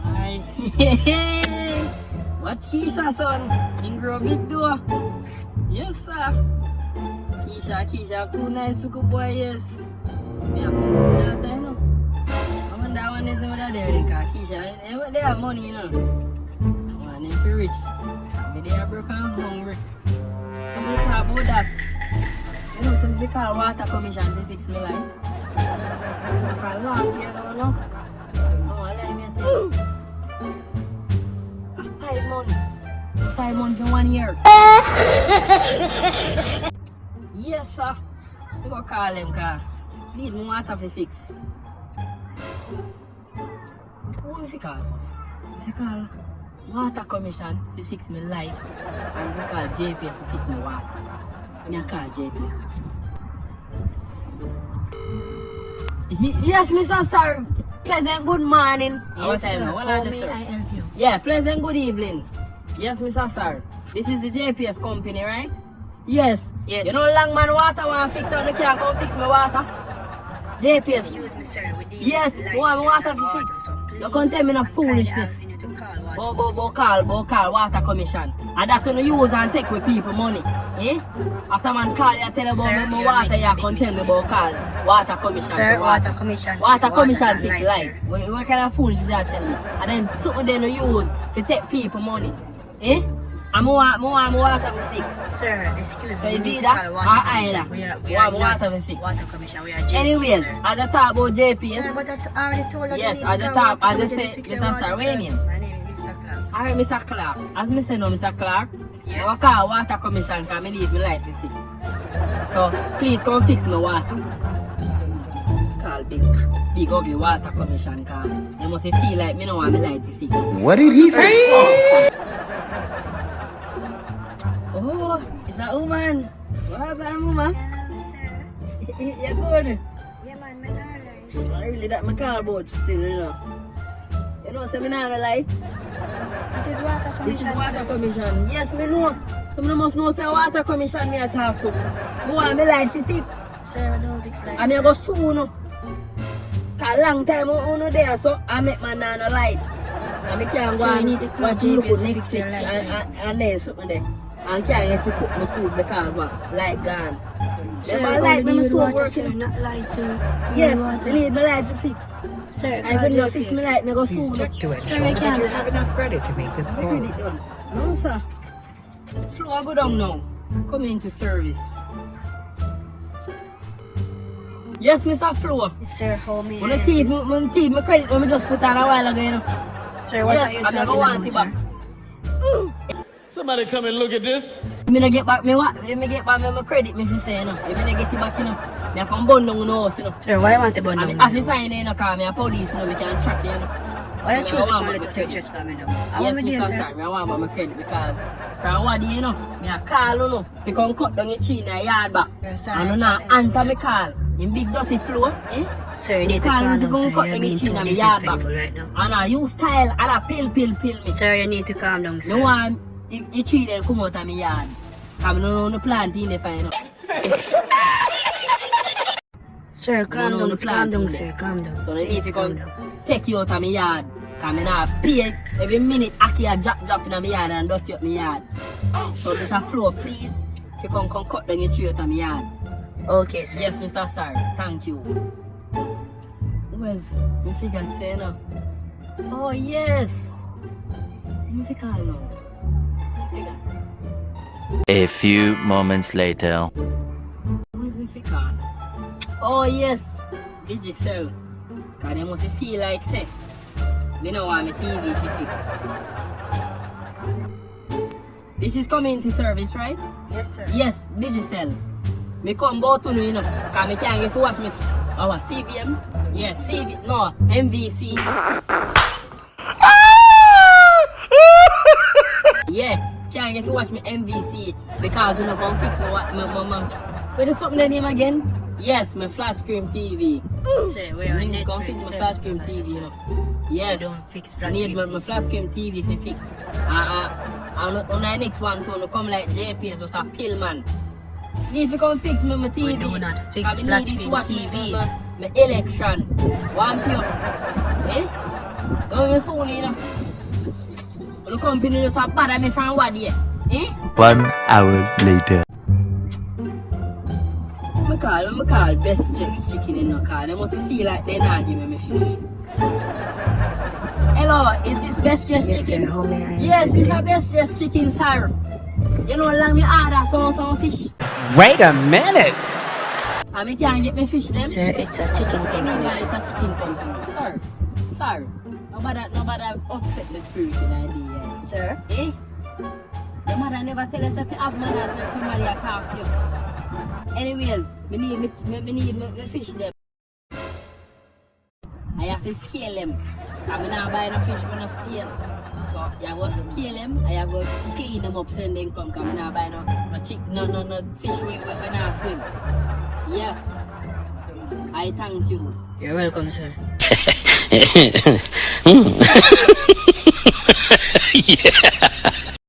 Ay, watch Keisha, son. In grow big door. Yes, sir. Keisha have two nice little boy, yes. We have to do that, you know. I wonder when they know that they're because Keisha, they have money, you know. I want them to be rich. Maybe they are broke and hungry. So we talk about that. You know, since we call water commission to fix my life. For last year, no, no. No, let me tell you. 5 months. 5 months and 1 year. Yes, sir. We go call them because need more water to fix. Who we call first? We call water commission to fix my life. And we call JPS to fix my water. I call JPS first. Yes, Mr. Sir. Pleasant good morning. Yes, sir. How may I help you? Yeah, pleasant good evening. Yes, Mr. Sir. This is the JPS company, right? Yes. Yes. You know Langman water want to fix and they can't come fix my water? JPS. Excuse me, sir. We deal Yes, with want lights water and to water, fix. so You can't tell me no I'm foolishness. asking you to call water. Call water commission. And that you use and take with people money. Eh? After man call you tell you Sir, about my you're water, making you a big can't tell me mistake. about call water commission. Sir, for water commission. Water commission not fix light, life. sir. What kind of foolishness you tell me? And then something they no use to take people money. Eh? And more water to fix. Sir, excuse So me. you You need see to that? call Or water either? commission. We are Want not water to fix. water commission. We are JPS, Anyway, sir. I just talk about JPS. Sir, but I already told you Yes, you I need to just call talk- water I just commission to say, fix Mr. your water, sir. Sarwanian. My name is Mr. Clark. Alright, Mr. Clark. As me say no, Mr. Clark, Yes. I call water commission because I need my life to fix. So, please come fix my water. Call big ugly water commission because you must feel like me no want my life to fix. What did he say? Oh, it's a woman. What about woman? Sir. You're good. Yeah, man, alright. I really that my car boat still, you know. You know, so me not like. This is water This is commission. water sir. commission. Yes, me know. Someone must know say water commission me a talk to. Me want my life to fix. Sir, I don't fix lights. And me go soon. Cause long time uno there so I make my nano light. And me can't So go you and need to call watch look JPS to Netflix fix your lights, and then something there. And can't get to cook my food because what? Light gone. Sir, Never all light you when my need stove water, sir, working. not lights, sir. Yes, Water. I need my light to fix. Sir, I could not fix my light, me go Please soon. check to ensure Sir, I that can't. you have enough credit to make this My call. credit done. No, sir. Flow go down now. Come into service. Yes, Mr. Flow. Sir, hold me. When I thief my credit when I just put on a while ago, you know. Sir, what Yes, are you I never talking want about, it sir? back. Somebody come and look at this. Me no get back me what? If me get back me my credit, me fi say, you know. If me no get it back, you know. Me a come bun down no house, you know. Sir, why you want to burn I down mean, I my fi house? find it, you know, cause me a police, you know, we can track you, you know. Why you Me choose I to want call back it my to credit. stress for me now? Yes, How am I doing, Mr. sir? Sir, me I want back my credit because from what day, you know, me a call, you know, to come cut down your tree in a yard back. Yes, sir, And you I not can't answer help me it. call. In big dirty floor, eh? Sir, you need to Call calm me to down, go sir. cut You're down being your tree too in a yard back. disrespectful right now. And you style, and a pill me. Sir, you need to calm down, No sir. one, you tree them come out of my yard. I no know plant in the fine. Sir, calm No, down, no calm plant down, in sir. there. Calm down. So they need to calm come down. take you out of my yard. Cause me not pay every minute Aki a drop in my yard and dust up my yard. So Mr. Flow, please, you come cut down your tree out of my yard. Okay, sir. Yes, Mr. Sir, thank you. Where's my figure say now? Oh yes. My figure now. My figure. A few moments later. Where's my figure? Oh yes. Digicel. Cause they must feel like say. Me know want my TV to fix. This is community service, right? Yes, sir. Yes, Digicel. Me come bout to you know, cause me can't get to watch me our CVM. Yes, CV, no, MVC. Yeah, can't get to watch me MVC because you know come fix my What is something the name again? Yes, my flat screen TV. Sir, we're on Me come Netflix fix my service flat screen provider, TV, you sir. know. Yes. We don't fix I flat need screen my TV. flat screen TV to fix. And on the next one to come like JPS just a pill man. Need to come fix my TV. We do not fix I flat need it to screen watch TVs. my election. Want you? Eh? Don't be so you know. The company just a bother me from what year? Eh? 1 hour later. I call Best Jets Chicken in the car. They must feel like they're not giving me fish. Hello, is this Best Jets Yes, Chicken? sir. How may I Yes, help you it's a today? Best Jets Chicken, sir. You know, long me order some fish. Wait a minute! And me can't get me fish them. Sir, it's a chicken company, Anybody, it's sir. a chicken company. Sir. Nobody upset the spirit in the idea. Sir? Eh? Your mother never tell us if you have manners when somebody attack you. Anyways, me need me fish them. I have to scale them. I'm not buying a fish when I scale. So you have to scale them, I have to clean them up, send them come. I'm not buying no fish when I swim. Yes. I thank you. You're welcome, sir. Yeah.